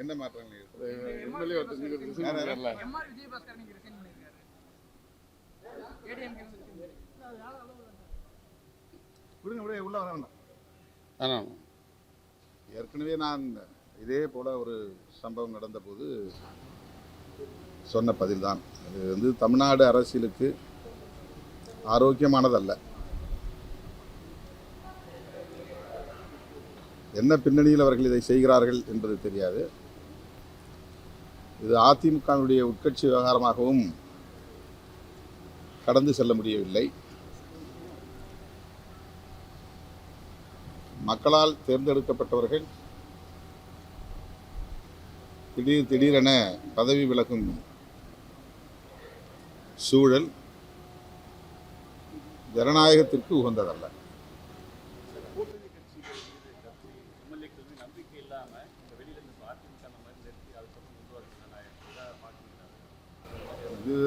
என்ன மாற்றங்கள் உள்ள வர வேண்டாம். ஏற்கனவே நான் இதே போல ஒரு சம்பவம் நடந்தபோது சொன்ன பதில்தான். அது தமிழ்நாடு அரசியலுக்கு ஆரோக்கியமானதல்ல. என்ன பின்னணியில் அவர்கள் இதை செய்கிறார்கள் என்பது தெரியாது. இது அதிமுகவினுடைய உட்கட்சி விவகாரமாகவும் கடந்து செல்ல முடியவில்லை. மக்களால் தேர்ந்தெடுக்கப்பட்டவர்கள் திடீரென பதவி விலகும் சூழல் ஜனநாயகத்திற்கு உகந்ததல்ல.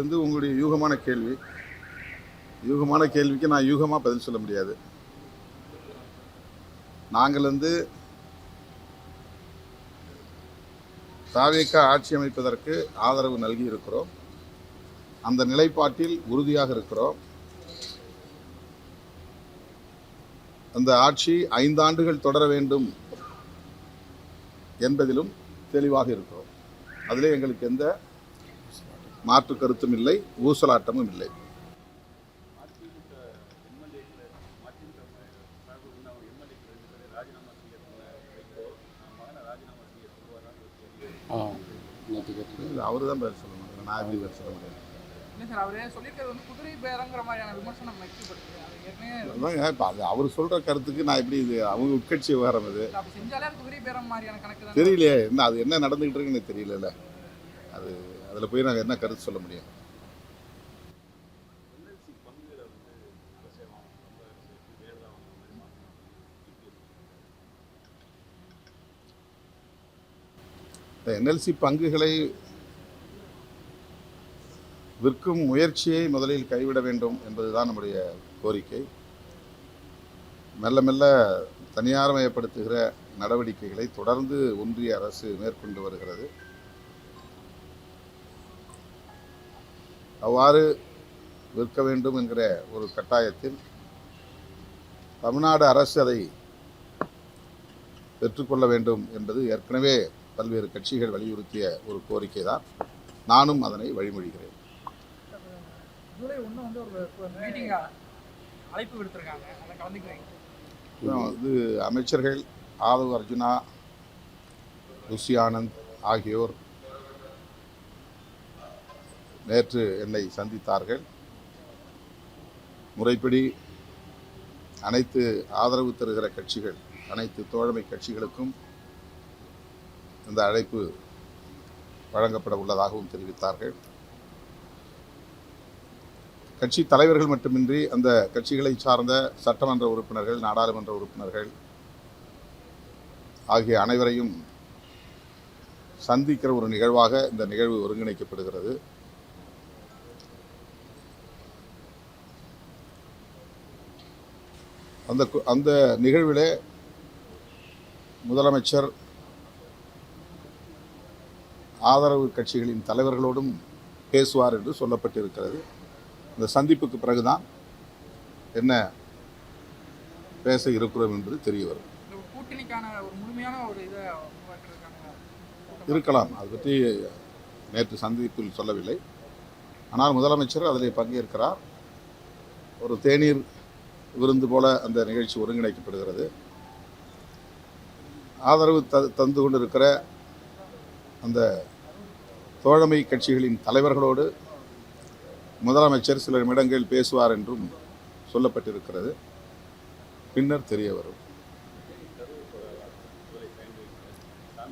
இது உங்களுடைய யூகமான கேள்வி. யூகமான கேள்விக்கு நான் யூகமாக பதில் சொல்ல முடியாது. நாங்கள் தாவேகா ஆட்சி அமைப்பதற்கு ஆதரவு நல்கி இருக்கிறோம். அந்த நிலைப்பாட்டில் உறுதியாக இருக்கிறோம். அந்த ஆட்சி 5 ஆண்டுகள் தொடர வேண்டும் என்பதிலும் தெளிவாக இருக்கிறோம். அதிலே எங்களுக்கு எந்த மாற்று கருத்தும் இல்லை, ஊசலாட்டமும் இல்லை. அவரு தான் பதில் சொல்லணும், நான் எப்படி பதில் சொல்ல முடியாது. அவர் சொல்ற கருத்துக்கு நான் எப்படி, இது அவங்க உட்கட்சி விவகாரம். இது தெரியலையே, என்ன அது என்ன நடந்துகிட்டு இருக்குன்னு தெரியல. அது அதில் போய் நாங்கள் என்ன கருத்து சொல்ல முடியும்? என்எல்சி பங்குகளை விற்கும் முயற்சியை முதலில் கைவிட வேண்டும் என்பதுதான் நம்முடைய கோரிக்கை. மெல்ல மெல்ல தனியார்மயப்படுத்துகிற நடவடிக்கைகளை தொடர்ந்து ஒன்றிய அரசு மேற்கொண்டு வருகிறது. அவ்வாறு விற்க வேண்டும் என்கிற ஒரு கட்டாயத்தில் தமிழ்நாடு அரசு அதை பெற்றுக்கொள்ள வேண்டும் என்பது ஏற்கனவே பல்வேறு கட்சிகள் வலியுறுத்திய ஒரு கோரிக்கை தான். நானும் அதனை வழிமொழிகிறேன். இது அமைச்சர்கள் ஆதவ் அர்ஜுனா, ருஷி ஆனந்த் ஆகியோர் நேற்று என்னை சந்தித்தார்கள். முறைப்படி அனைத்து ஆதரவு தருகிற கட்சிகள், அனைத்து தோழமை கட்சிகளுக்கும் இந்த அழைப்பு வழங்கப்பட உள்ளதாகவும் தெரிவித்தார்கள். கட்சி தலைவர்கள் மட்டுமின்றி அந்த கட்சிகளை சார்ந்த சட்டமன்ற உறுப்பினர்கள், நாடாளுமன்ற உறுப்பினர்கள் ஆகிய அனைவரையும் சந்திக்கிற ஒரு நிகழ்வாக இந்த நிகழ்வு ஒருங்கிணைக்கப்படுகிறது. அந்த நிகழ்விலே முதலமைச்சர் ஆதரவு கட்சிகளின் தலைவர்களோடும் பேசுவார் என்று சொல்லப்பட்டிருக்கிறது. இந்த சந்திப்புக்கு பிறகுதான் என்ன பேச இருக்கிறோம் என்பது தெரிய வரும். இருக்கலாம், அது பற்றி நேற்று சந்திப்பில் சொல்லவில்லை. ஆனால் முதலமைச்சர் அதில் பங்கேற்கிறார். ஒரு தேநீர் விருந்து போல அந்த நிகழ்ச்சி ஒருங்கிணைக்கப்படுகிறது. ஆதரவு தந்து கொண்டிருக்கிற அந்த தோழமை கட்சிகளின் தலைவர்களோடு முதலமைச்சர் சில நிமிடங்கள் பேசுவார் என்றும் சொல்லப்பட்டிருக்கிறது. பின்னர் தெரிய வரும்.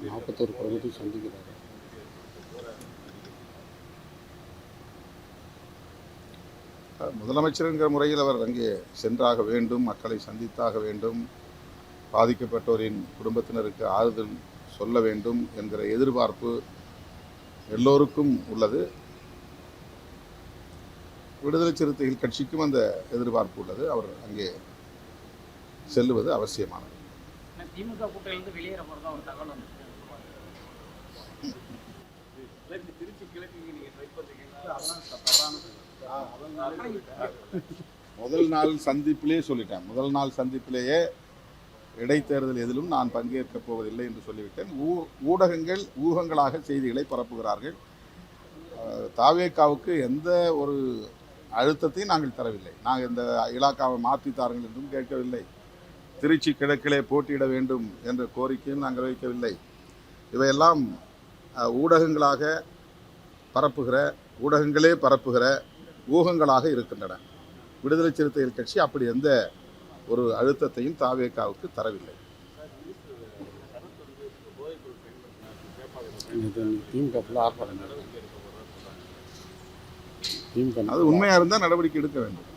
41 பிரமுகரை சந்திக்கிறார். முதலமைச்சர் என்கிற முறையில் அவர் அங்கே சென்றாக வேண்டும், மக்களை சந்தித்தாக வேண்டும், பாதிக்கப்பட்டோரின் குடும்பத்தினருக்கு ஆறுதல் சொல்ல வேண்டும் என்கிற எதிர்பார்ப்பு எல்லோருக்கும் உள்ளது. விடுதலை சிறுத்தைகள் கட்சிக்கும் அந்த எதிர்பார்ப்பு உள்ளது. அவர் அங்கே செல்லுவது அவசியமானது. திமுக கூட்டணியிலிருந்து வெளியேற போறதா ஒரு தகவல் வந்து முதல் நாள் சந்திப்பிலே சொல்லிட்டேன். முதல் நாள் சந்திப்பிலேயே இடைத்தேர்தல் எதிலும் நான் பங்கேற்கப் போவதில்லை என்று சொல்லிவிட்டேன். ஊடகங்கள் ஊகங்களாக செய்திகளை பரப்புகிறார்கள். தாவேகாவுக்கு எந்த ஒரு அழுத்தத்தையும் நாங்கள் தரவில்லை. நாங்கள் இந்த இலாக்காவை மாற்றித்தார்கள் என்றும் கேட்கவில்லை. திருச்சி கிழக்கிலே போட்டியிட வேண்டும் என்ற கோரிக்கையும் நாங்கள் வைக்கவில்லை. இவையெல்லாம் ஊடகங்களே பரப்புகிற ஊகங்களாக இருக்கின்றன. விடுதலை சிறுத்தைகள் கட்சி அப்படி எந்த ஒரு அழுத்தத்தையும் தாவேகாவுக்கு தரவில்லை. அது உண்மையாக இருந்தால் நடவடிக்கை எடுக்க வேண்டும்.